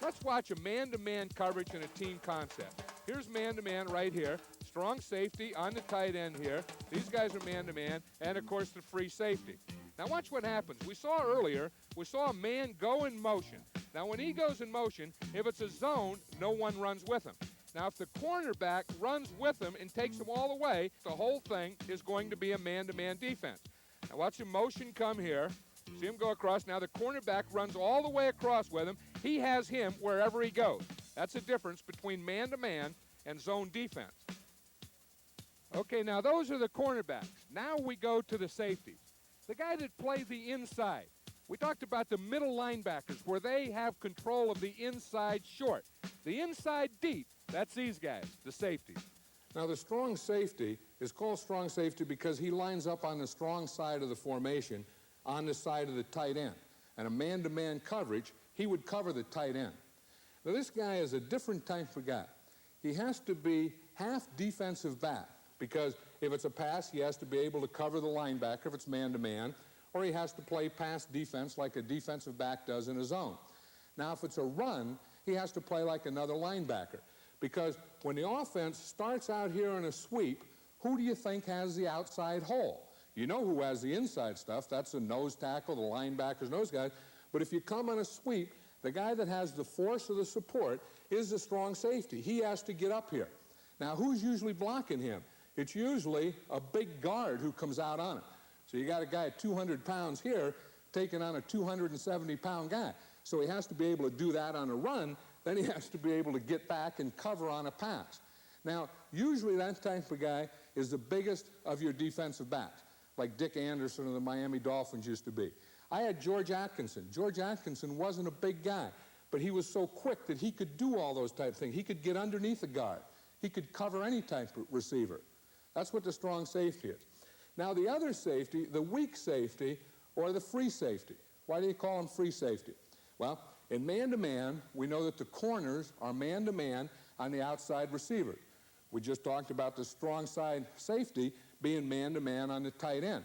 Let's watch a man-to-man coverage in a team concept. Here's man-to-man right here. Strong safety on the tight end here. These guys are man-to-man, and, of course, the free safety. Now, watch what happens. We saw earlier, we saw a man go in motion. Now, when he goes in motion, if it's a zone, no one runs with him. Now, if the cornerback runs with him and takes him all the way, the whole thing is going to be a man-to-man defense. Now, watch the motion come here. See him go across. Now, the cornerback runs all the way across with him. He has him wherever he goes. That's the difference between man-to-man and zone defense. Okay, now those are the cornerbacks. Now we go to the safeties. The guy that plays the inside. We talked about the middle linebackers where they have control of the inside short. The inside deep, that's these guys, the safeties. Now, the strong safety is called strong safety because he lines up on the strong side of the formation on the side of the tight end. And a man-to-man coverage, he would cover the tight end. Now, this guy is a different type of guy. He has to be half defensive back because if it's a pass, he has to be able to cover the linebacker if it's man-to-man, or he has to play pass defense like a defensive back does in a zone. Now, if it's a run, he has to play like another linebacker because when the offense starts out here in a sweep, who do you think has the outside hole? You know who has the inside stuff. That's the nose tackle, the linebackers, those guys. But if you come on a sweep, the guy that has the force of the support is the strong safety. He has to get up here. Now, who's usually blocking him? It's usually a big guard who comes out on him. So you got a guy at 200 pounds here taking on a 270-pound guy. So he has to be able to do that on a run. Then he has to be able to get back and cover on a pass. Now, usually that type of guy is the biggest of your defensive backs, like Dick Anderson of the Miami Dolphins used to be. I had George Atkinson. George Atkinson wasn't a big guy, but he was so quick that he could do all those type of things. He could get underneath a guard. He could cover any type of receiver. That's what the strong safety is. Now, the other safety, the weak safety, or the free safety. Why do you call them free safety? Well, in man-to-man, we know that the corners are man-to-man on the outside receiver. We just talked about the strong side safety being man-to-man on the tight end.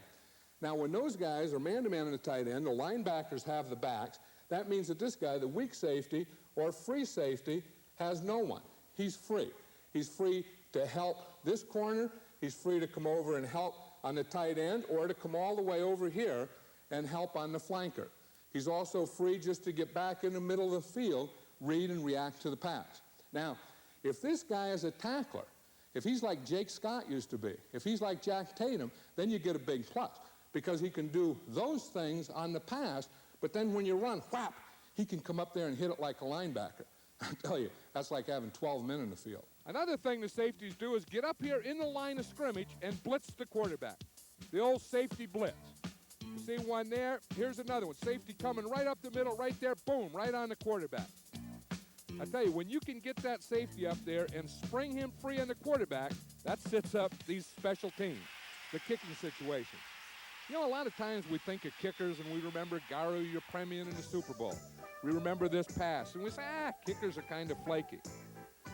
Now, when those guys are man-to-man on the tight end, the linebackers have the backs. That means that this guy, the weak safety or free safety, has no one. He's free. He's free to help this corner. He's free to come over and help on the tight end or to come all the way over here and help on the flanker. He's also free just to get back in the middle of the field, read and react to the pass. Now, if this guy is a tackler, if he's like Jake Scott used to be, if he's like Jack Tatum, then you get a big plus because he can do those things on the pass, but then when you run, whap, he can come up there and hit it like a linebacker. I tell you, that's like having 12 men in the field. Another thing the safeties do is get up here in the line of scrimmage and blitz the quarterback. The old safety blitz. You see one there, here's another one. Safety coming right up the middle, right there, boom, right on the quarterback. I tell you, when you can get that safety up there and spring him free on the quarterback, that sets up these special teams, the kicking situation. You know, a lot of times we think of kickers and we remember Garo Yepremian in the Super Bowl. We remember this pass, and we say, kickers are kind of flaky.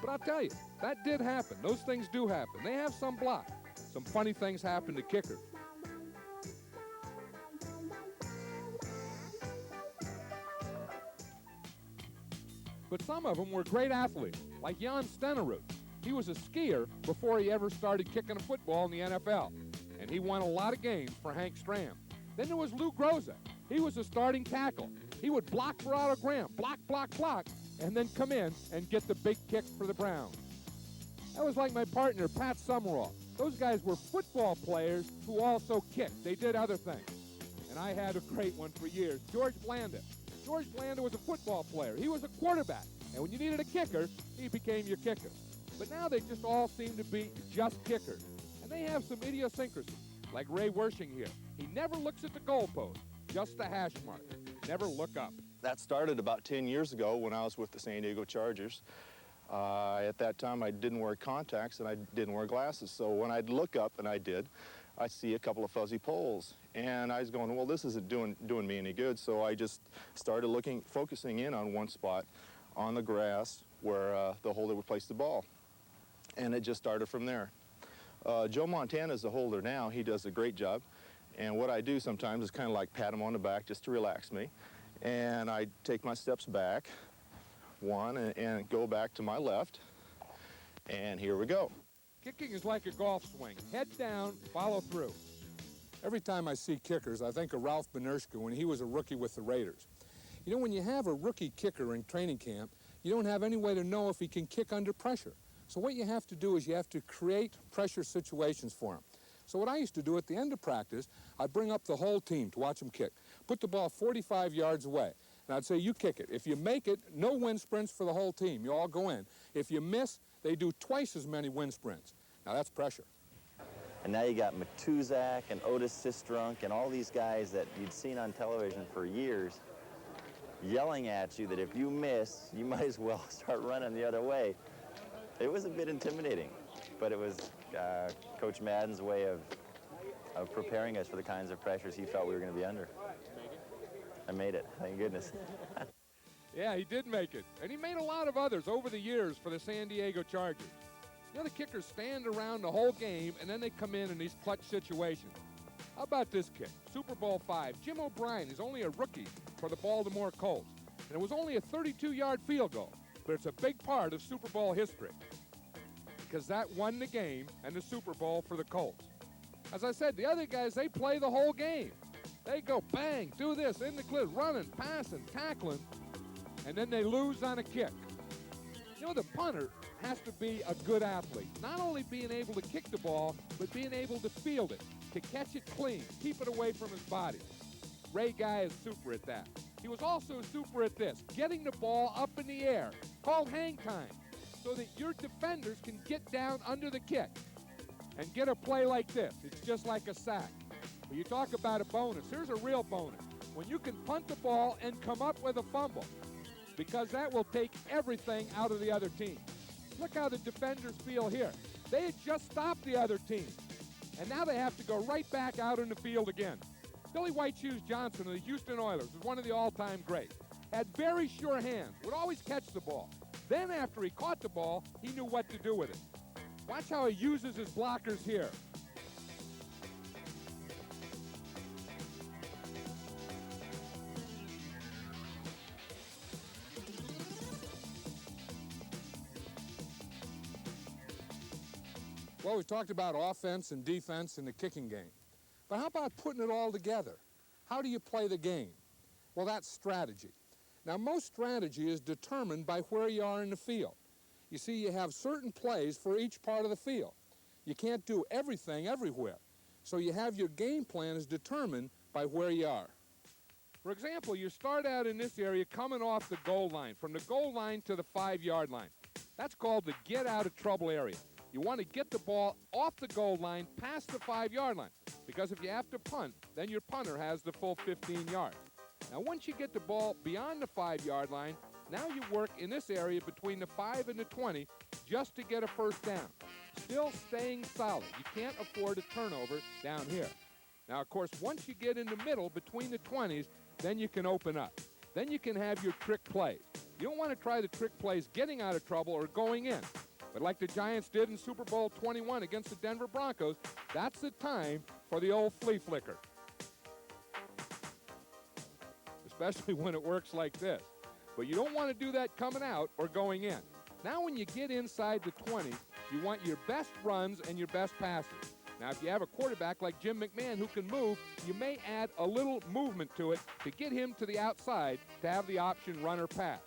But I'll tell you, that did happen. Those things do happen. They have some block. Some funny things happen to kickers. some of them were great athletes, like Jan Stenerud. He was a skier before he ever started kicking a football in the NFL, and he won a lot of games for Hank Stram. Then there was Lou Groza. He was a starting tackle. He would block for Otto Graham, block, block, block, and then come in and get the big kick for the Browns. That was like my partner, Pat Summerall. Those guys were football players who also kicked. They did other things. And I had a great one for years, George Blanda. George Blanda was a football player. He was a quarterback. And when you needed a kicker, he became your kicker. But now they just all seem to be just kickers. And they have some idiosyncrasies, like Ray Wershing here. He never looks at the goalpost, just the hash mark. Never look up. That started about 10 years ago when I was with the San Diego Chargers. At that time, I didn't wear contacts and I didn't wear glasses. So when I'd look up, and I did, I'd see a couple of fuzzy poles. And I was going, well, this isn't doing me any good. So I just started focusing in on one spot on the grass where the holder would place the ball. And it just started from there. Joe Montana's the holder now. He does a great job. And what I do sometimes is kind of like pat him on the back just to relax me. And I take my steps back, one, and go back to my left. And here we go. Kicking is like a golf swing. Head down, follow through. Every time I see kickers, I think of Ralph Benershka when he was a rookie with the Raiders. You know, when you have a rookie kicker in training camp, you don't have any way to know if he can kick under pressure. So what you have to do is you have to create pressure situations for him. So what I used to do at the end of practice, I'd bring up the whole team to watch them kick. Put the ball 45 yards away. And I'd say, you kick it. If you make it, no wind sprints for the whole team. You all go in. If you miss, they do twice as many wind sprints. Now that's pressure. And now you got Matuzak and Otis Sistrunk and all these guys that you'd seen on television for years yelling at you that if you miss, you might as well start running the other way. It was a bit intimidating, but it was Coach Madden's way of preparing us for the kinds of pressures he felt we were going to be under. I made it, thank goodness. Yeah, he did make it. And he made a lot of others over the years for the San Diego Chargers. You know, the kickers stand around the whole game, and then they come in these clutch situations. How about this kick? Super Bowl V. Jim O'Brien is only a rookie for the Baltimore Colts. And it was only a 32-yard field goal, but it's a big part of Super Bowl history because that won the game and the Super Bowl for the Colts. As I said, the other guys, they play the whole game. They go bang, do this, in the cliff, running, passing, tackling, and then they lose on a kick. You know, the punter has to be a good athlete. Not only being able to kick the ball, but being able to field it, to catch it clean, keep it away from his body. Ray Guy is super at that. He was also super at this, getting the ball up in the air, called hang time, so that your defenders can get down under the kick and get a play like this. It's just like a sack. When you talk about a bonus, here's a real bonus. When you can punt the ball and come up with a fumble, because that will take everything out of the other team. Look how the defenders feel here. They had just stopped the other team, and now they have to go right back out in the field again. Billy White Shoes Johnson of the Houston Oilers was one of the all-time greats. Had very sure hands, would always catch the ball. Then after he caught the ball, he knew what to do with it. Watch how he uses his blockers here. Well, we've talked about offense and defense in the kicking game. But how about putting it all together? How do you play the game? Well, that's strategy. Now, most strategy is determined by where you are in the field. You see, you have certain plays for each part of the field. You can't do everything everywhere. So you have your game plan is determined by where you are. For example, you start out in this area coming off the goal line, from the goal line to the 5-yard line. That's called the get out of trouble area. You want to get the ball off the goal line past the 5-yard line, because if you have to punt, then your punter has the full 15 yards. Now, once you get the ball beyond the 5-yard line, now you work in this area between the 5 and the 20 just to get a first down. Still staying solid. You can't afford a turnover down here. Now, of course, once you get in the middle between the 20s, then you can open up. Then you can have your trick plays. You don't want to try the trick plays getting out of trouble or going in. But like the Giants did in Super Bowl 21 against the Denver Broncos, that's the time for the old flea flicker. Especially when it works like this. But you don't want to do that coming out or going in. Now when you get inside the 20, you want your best runs and your best passes. Now if you have a quarterback like Jim McMahon who can move, you may add a little movement to it to get him to the outside to have the option run or pass.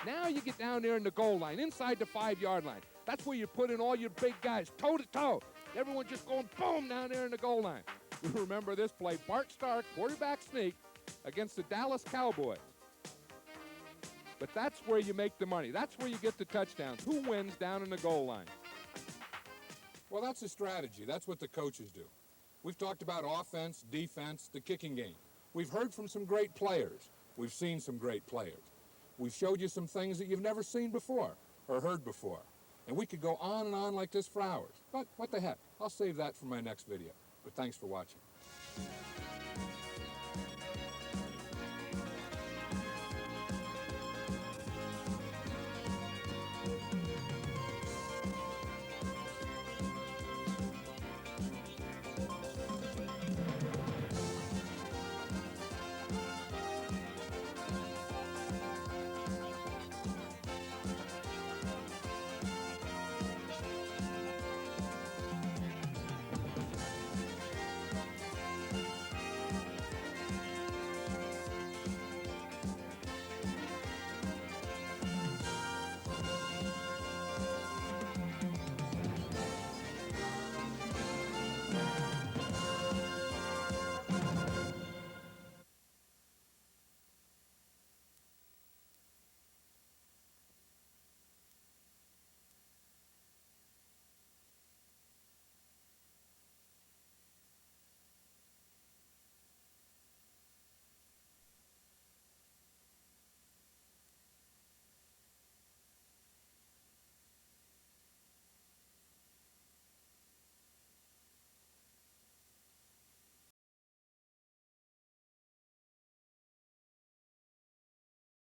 Now you get down there in the goal line, inside the 5-yard line. That's where you put in all your big guys, toe-to-toe. Everyone just going boom down there in the goal line. You remember this play, Bart Starr, quarterback sneak against the Dallas Cowboys. But that's where you make the money. That's where you get the touchdowns. Who wins down in the goal line? Well, that's a strategy. That's what the coaches do. We've talked about offense, defense, the kicking game. We've heard from some great players. We've seen some great players. We've showed you some things that you've never seen before or heard before. And we could go on and on like this for hours. But what the heck? I'll save that for my next video. But thanks for watching.